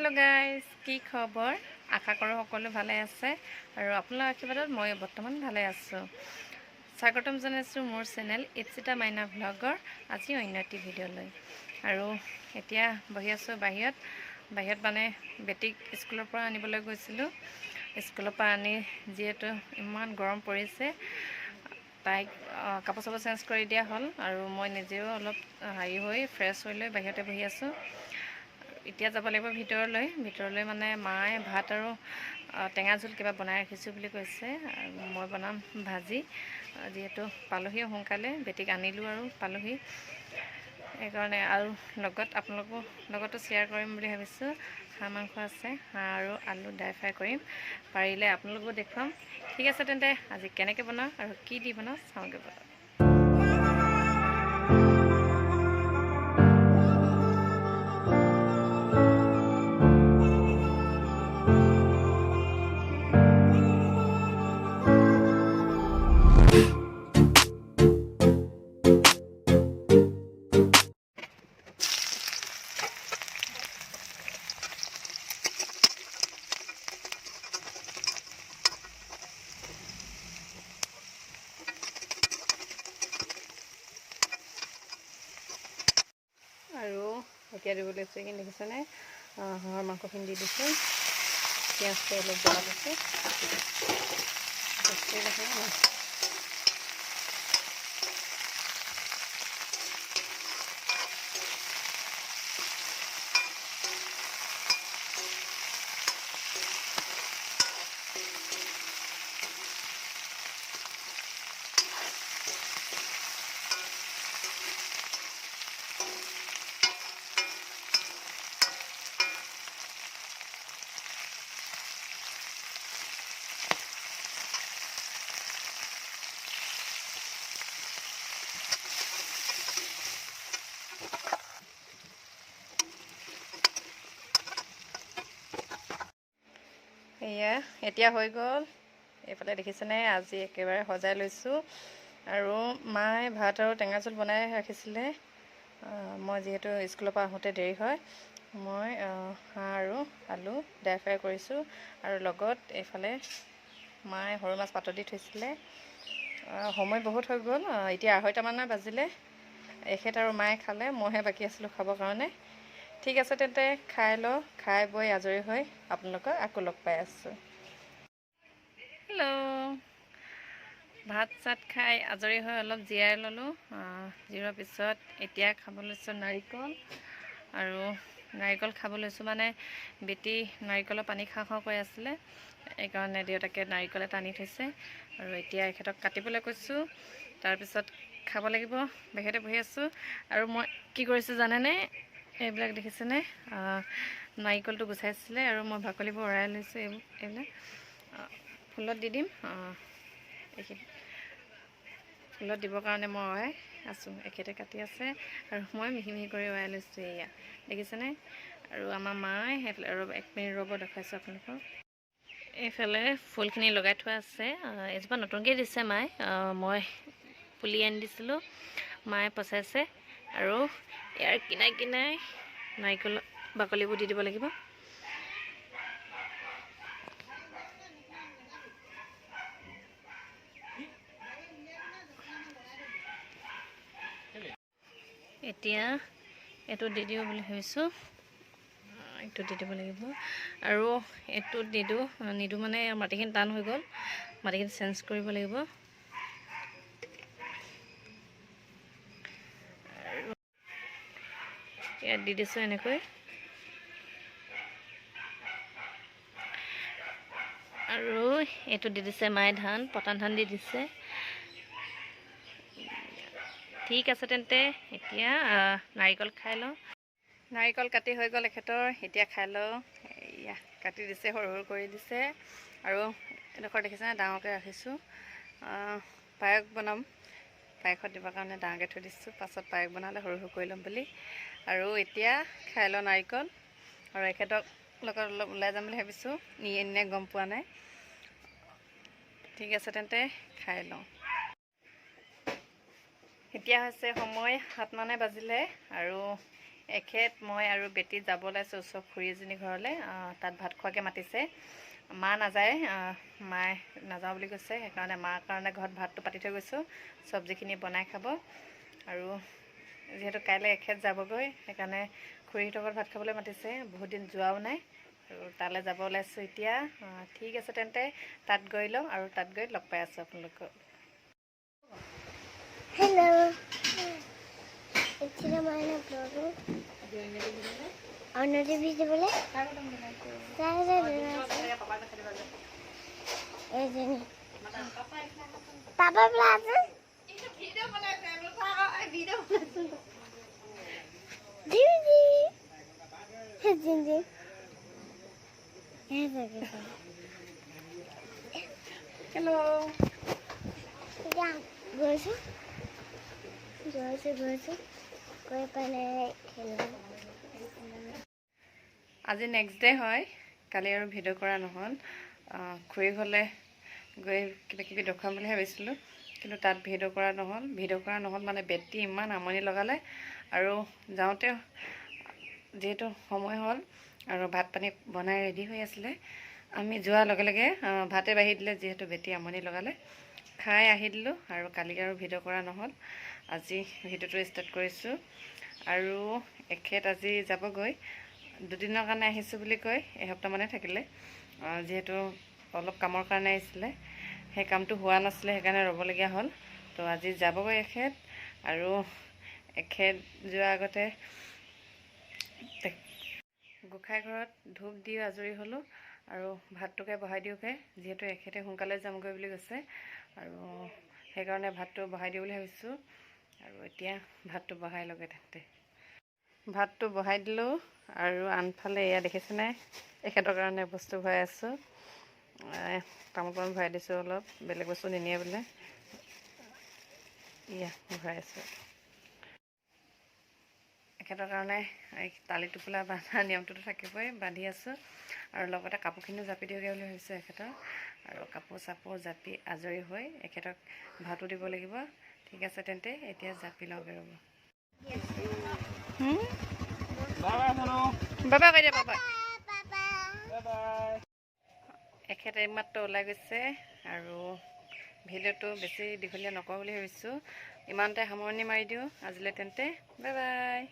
Hello guys की खबर आशा करो সকলো ভালে আছে আৰু আপোনালোকৰ আশীৰ্বাদত মই বৰ্তমান ভালে আছো স্বাগতম জনাইছো মোৰ চেনেল ইটছিটা মাইনা ব্লগৰ আজি অন্য এটি ভিডিঅ লৈ আৰু এতিয়া বহি আছো বাহিৰত মানে বেটিক স্কুলৰ পৰা আনিবলৈ গৈছিলো স্কুলৰ পৰা আনি যেটো ইমান গৰম পৰিছে তাইক কাপোৰ চাপোৰ চেঞ্জ কৰি দিয়া হ'ল আৰু মই নিজেও অলপ হাই হৈ ফ্ৰেছ হৈ লৈ বাহিৰতে বহি আছো এতিয়া যাব লাগিব ভিতৰলৈ মানে মায়ে ভাত আৰু টেঙা জোল কিবা বনাই ৰাখিছো বুলি কৈছে মই বনাম ভাজি যেহেতু পালহি সোনকালে বেটিক আনিলো আৰু পালহি এইকাৰণে আৰু লগত আপোনালোকৰ লগতো শ্বেয়াৰ কৰিম বুলি ভাবিছো হাঁহ মাংস আছে হাঁহ আৰু আলু ড্ৰাই ফ্ৰাই কৰিম পাৰিলে আপোনালোকো দেখুৱাম ঠিক আছে তেন্তে আজি কেনেকৈ বনাওঁ আৰু কি দি বনাওঁ চাওঁগে বনাওঁ আৰু এতিয়া দিব লৈছো এইখিনি দেখিছেনে হাঁহৰ মাংসখিনি দি দিছোঁ পিঁয়াজটো অলপ জ্বলা দিছোঁ এয়া এতিয়া হৈ গ'ল এইফালে দেখিছেনে আজি একেবাৰে সজাই লৈছোঁ আৰু মায়ে ভাত আৰু টেঙা জোল বনাই ৰাখিছিলে মই যিহেতু স্কুলৰ পৰা আহোঁতে দেৰি হয় মই হাঁহ আৰু আলু ড্ৰাই ফ্ৰাই কৰিছোঁ আৰু লগত এইফালে মায়ে সৰু মাছ পাতত দি থৈছিলে সময় বহুত হৈ গ'ল এতিয়া 2:30মান বাজিলে এখেত আৰু মায়ে খালে মইহে বাকী আছিলোঁ খাবৰ কাৰণে ঠিক আছে তেন্তে খাই বৈ আজৰি হৈ আপোনালোকক আকৌ লগ পাই আছোঁ হেল্ল' ভাত চাত খাই আজৰি হৈ অলপ জিৰাই ল'লোঁ জিৰোৱাৰ পিছত এতিয়া খাব লৈছোঁ নাৰিকল আৰু নাৰিকল খাব লৈছোঁ মানে বেটি নাৰিকলৰ পানী খাওঁ কৈ আছিলে এইকাৰণে দেউতাকে নাৰিকল এটা আনি থৈছে আৰু এতিয়া এখেতক কাটিবলৈ কৈছোঁ তাৰপিছত খাব লাগিব বাহিৰতে বহি আছোঁ আৰু মই কি কৰিছোঁ জানেনে এইবিলাক দেখিছেনে নাৰিকলটো গুচাইছিলে আৰু মই বাকলিবোৰ উৰাই লৈছোঁ এইবিলাক ফুলত দি দিম এইখিনি ফুলত দিবৰ কাৰণে মই উৰাই আছোঁ এখেতে কাটি আছে আৰু মই মিহি মিহি কৰি উৰাই লৈছোঁ এয়া দেখিছেনে আৰু আমাৰ মায়ে সেইফালে ৰ'ব 1 মিনিট ৰ'ব দেখাইছোঁ আপোনালোকক এইফালে ফুলখিনি লগাই থোৱা আছে এজোপা নতুনকৈ দিছে মায়ে মই পুলি আনি দিছিলোঁ মায়ে পচাইছে আৰু ইয়াৰ কিনাই নাৰিকল বাকলিবোৰ দি দিব লাগিব এতিয়া এইটো দি দিওঁ বুলি ভাবিছোঁ এইটো দি দিব লাগিব আৰু এইটো নিদো মানে মাটিখিনি টান হৈ গ'ল মাটিখিনি চেঞ্জ কৰিব লাগিব ইয়াত দি দিছোঁ এনেকৈ আৰু এইটো দি দিছে মায়ে পতান ধান দি দিছে ঠিক আছে তেন্তে এতিয়া নাৰিকল খাই লওঁ নাৰিকল কাটি হৈ গ'ল এখেতৰ এতিয়া খাই লওঁ এয়া কাটি দিছে সৰু কৰি দিছে আৰু এডোখৰ দেখিছেনে ডাঙৰকৈ ৰাখিছোঁ পায়স বনাম পায়সত দিবৰ কাৰণে ডাঙৰকৈ থৈ দিছোঁ পাছত পায়স বনালে সৰু কৰি ল'ম বুলি আৰু এতিয়া খাই লওঁ নাৰিকল আৰু এখেতক লগত অলপ ওলাই যাম বুলি ভাবিছোঁ নিয়ে গম পোৱা নাই ঠিক আছে তেন্তে খাই লওঁ এতিয়া হৈছে সময় 7 মানে বাজিলে আৰু এখেত মই আৰু বেটি যাব ওলাইছোঁ ওচৰ খুৰী এজনী ঘৰলৈ। তাত ভাত খোৱাকৈ মাতিছে। মা নাযায়, মায়ে নাযাওঁ বুলি কৈছে। সেইকাৰণে মাৰ কাৰণে ঘৰত ভাতটো পাতি থৈ গৈছোঁ, চব্জিখিনি বনাই খাব। আৰু যিহেতু কাইলৈ এখেত যাবগৈ, সেইকাৰণে খুৰীহঁতৰ ঘৰত ভাত খাবলৈ মাতিছে। বহুত দিন যোৱাও নাই আৰু তালৈ যাব ওলাইছোঁ এতিয়া। ঠিক আছে তেন্তে তাত গৈ লওঁ আৰু তাত গৈ লগ পাই আছোঁ আপোনালোকক। Hello. It's maina blogger. Another visible. Papa Plaza. Hello. Yeah, go. Goi panai khela. আজি নেক্সট ডে হয়। কালি আৰু ভিডিঅ' কৰা নহ'ল। খুৰী ঘৰলৈ গৈ কিবা কিবি দেখুৱাম বুলি ভাবিছিলোঁ, কিন্তু তাত ভিডিঅ' কৰা নহ'ল মানে বেটি ইমান আমনি লগালে। আৰু যাওঁতে যিহেতু সময় হ'ল আৰু ভাত পানী বনাই ৰেডি হৈ আছিলে, আমি যোৱাৰ লগে লগে ভাতে বাঢ়ি দিলে। যিহেতু বেটি আমনি লগালে, খাই আহি দিলোঁ। আৰু কালি আৰু ভিডিঅ' কৰা নহ'ল। আজি ভিডিঅ'টো ষ্টাৰ্ট কৰিছোঁ। আৰু এখেত আজি যাবগৈ। দুদিনৰ কাৰণে আহিছোঁ বুলি কৈ এসপ্তাহমানে থাকিলে। যিহেতু অলপ কামৰ কাৰণে আহিছিলে, সেই কামটো হোৱা নাছিলে, সেইকাৰণে ৰ'বলগীয়া হ'ল। তো আজি যাবগৈ এখেত। আৰু এখেত যোৱাৰ আগতে গোঁসাই ঘৰত ধূপ দি আজৰি হ'লোঁ আৰু ভাতটোকে বহাই দিওঁগৈ। যিহেতু এখেতে সোনকালে যামগৈ বুলি কৈছে, আৰু সেইকাৰণে ভাতটো বহাই দিওঁ বুলি ভাবিছোঁ। আৰু এতিয়া ভাতটো বহাই লওঁগৈ তেন্তে। ভাতটো বহাই দিলোঁ। আৰু আনফালে এয়া দেখিছেনে, এখেতৰ কাৰণে বস্তু ভৰাই আছোঁ। তামোল পাণ ভৰাই দিছোঁ অলপ, বেলেগ বস্তু নিনিয়ে বোলে। এয়া ভৰাই আছোঁ। এখেতৰ কাৰণে এই তালি টোপোলা বান্ধা নিয়মটোতো থাকিবই, বান্ধি আছোঁ। আৰু লগতে কাপোৰখিনিও জাপি দিওঁগৈ বুলি ভাবিছোঁ এখেতৰ। আৰু কাপোৰ চাপোৰ জাপি আজৰি হৈ এখেতক ভাতো দিব লাগিব। ঠিক আছে তেন্তে এতিয়া জাপি লওঁগৈ ৰ'ব। বাবা কৈ দিয়া, বাবা। এখেত এইমাত্ৰ ওলাই গৈছে। আৰু ভিডিঅ'টো বেছি দীঘলীয়া নকৰোঁ বুলি ভাবিছোঁ। ইমানতে সামৰণি মাৰি দিওঁ আজিলৈ তেন্তে। Bye bye.